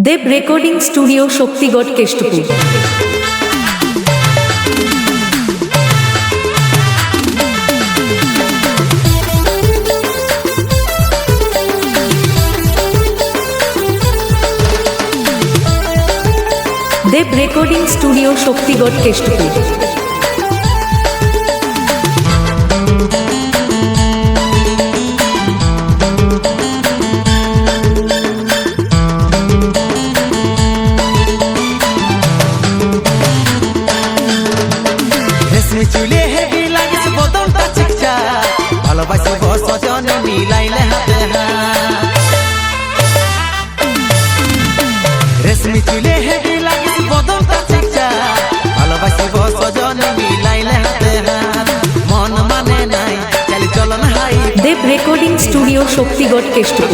দেব recording studio, Shaktigarh, Keshtopur. দেব recording studio, Shaktigarh, Keshtopur. চুলে heavy লাগিস বদলটা চিকচা ভালোবাসি বসজনে মিলাইলে হাতে রেশমি চুলে হেভি লাগিস বদলটা চিকচা ভালোবাসি বসজনে মিলাইলে হাতে মন মানে নাই চল চলন হাই দেব রেকর্ডিং স্টুডিও, শক্তিগড়, কেষ্টপুর।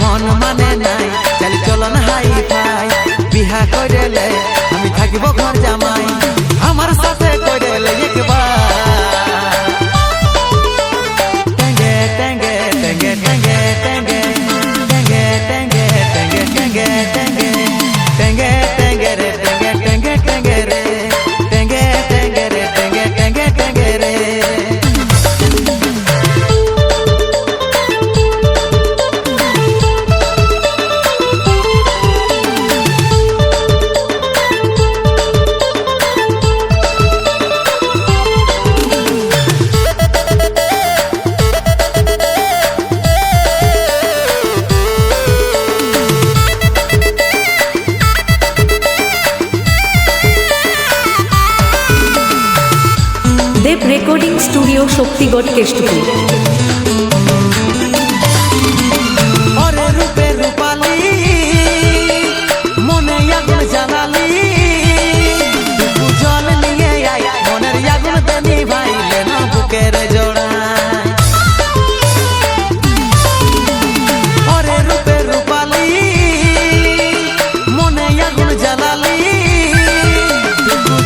মন মানে নাই চল চলন হাই ফাই বিহা কইলে আমি থাকিব ঘর জামাই আমার সাথে কইলে একবার টেঙ্গে টেঙ্গে টেঙ্গে টেঙ্গে টেঙ্গে টেঙ্গে টেঙ্গে টেঙ্গে টেঙ্গে টেঙ্গে টেঙ্গে রে টেঙ্গে টেঙ্গে টেঙ্গে রে টেঙ্গে টেঙ্গে রে টেঙ্গে টেঙ্গে টেঙ্গে রে দেব রেকর্ডিং স্টুডিও, শক্তিগড়, কেষ্টপুর। ওরে রূপে রূপালি মনে আগুন জ্বালালি জল নিয়ে আয় মনের আগুন দেনি ভাইলে না বুকের জোড়া ওরে রূপে রূপালি মনে আগুন জ্বালালি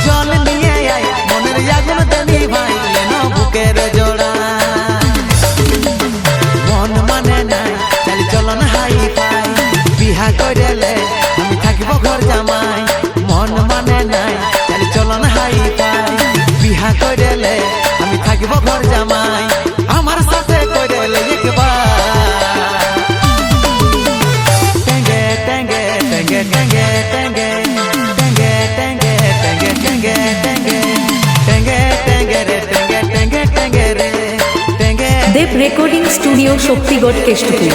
জল নিয়ে আয় মনের আগুন দেনি ভাইলে না বুকের জোড়া মন মানে নাই চল চলন হাই ফাই বিহা কইলে আমি থাকিব ঘর জামাই মন মানে নাই চল চলন হাই ফাই বিহা কইলে আমি থাকিব ঘর জামাই আমার সাথে কইলে একবার টেঙ্গে টেঙ্গে টেঙ্গে টেঙ্গে টেঙ্গে টেঙ্গে টেঙ্গে টেঙ্গে টেঙ্গে টেঙ্গে টেঙ্গে টেঙ্গে রে টেঙ্গে টেঙ্গে টেঙ্গে রে টেঙ্গে দেব রেকর্ডিং স্টুডিও, শক্তিগড়, কেষ্টপুর।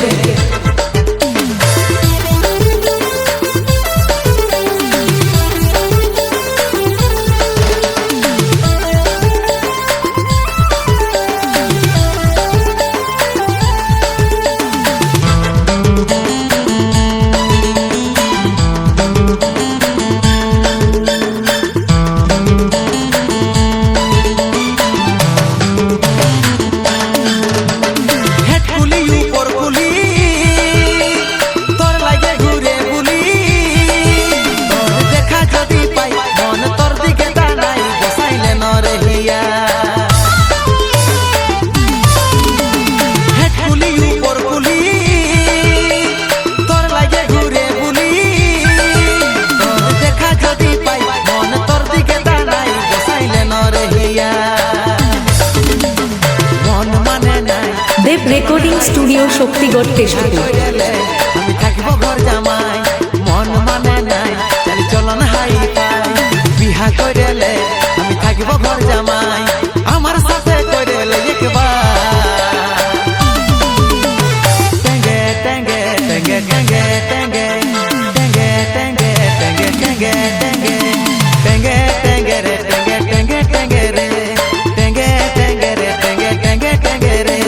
দেব রেকর্ডিং স্টুডিও, শক্তিগড়, কেষ্টপুর। আমি থাকিব ঘর জামাই মন মানে নাই চল চলন হাই ফাই বিহা কইলে আমি থাকিব ঘর জামাই আমার সাথে কইলে একবার টেঙ্গে টেঙ্গে টেঙ্গে টেঙ্গে টেঙ্গে টেঙ্গে টেঙ্গে টেঙ্গে টেঙ্গে টেঙ্গে টেঙ্গে টেঙ্গে রে টেঙ্গে টেঙ্গে টেঙ্গে রে টেঙ্গে টেঙ্গে রে টেঙ্গে টেঙ্গে টেঙ্গে রে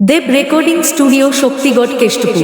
দেব রেকর্ডিং স্টুডিও, শক্তিগড়, কেষ্টপুর।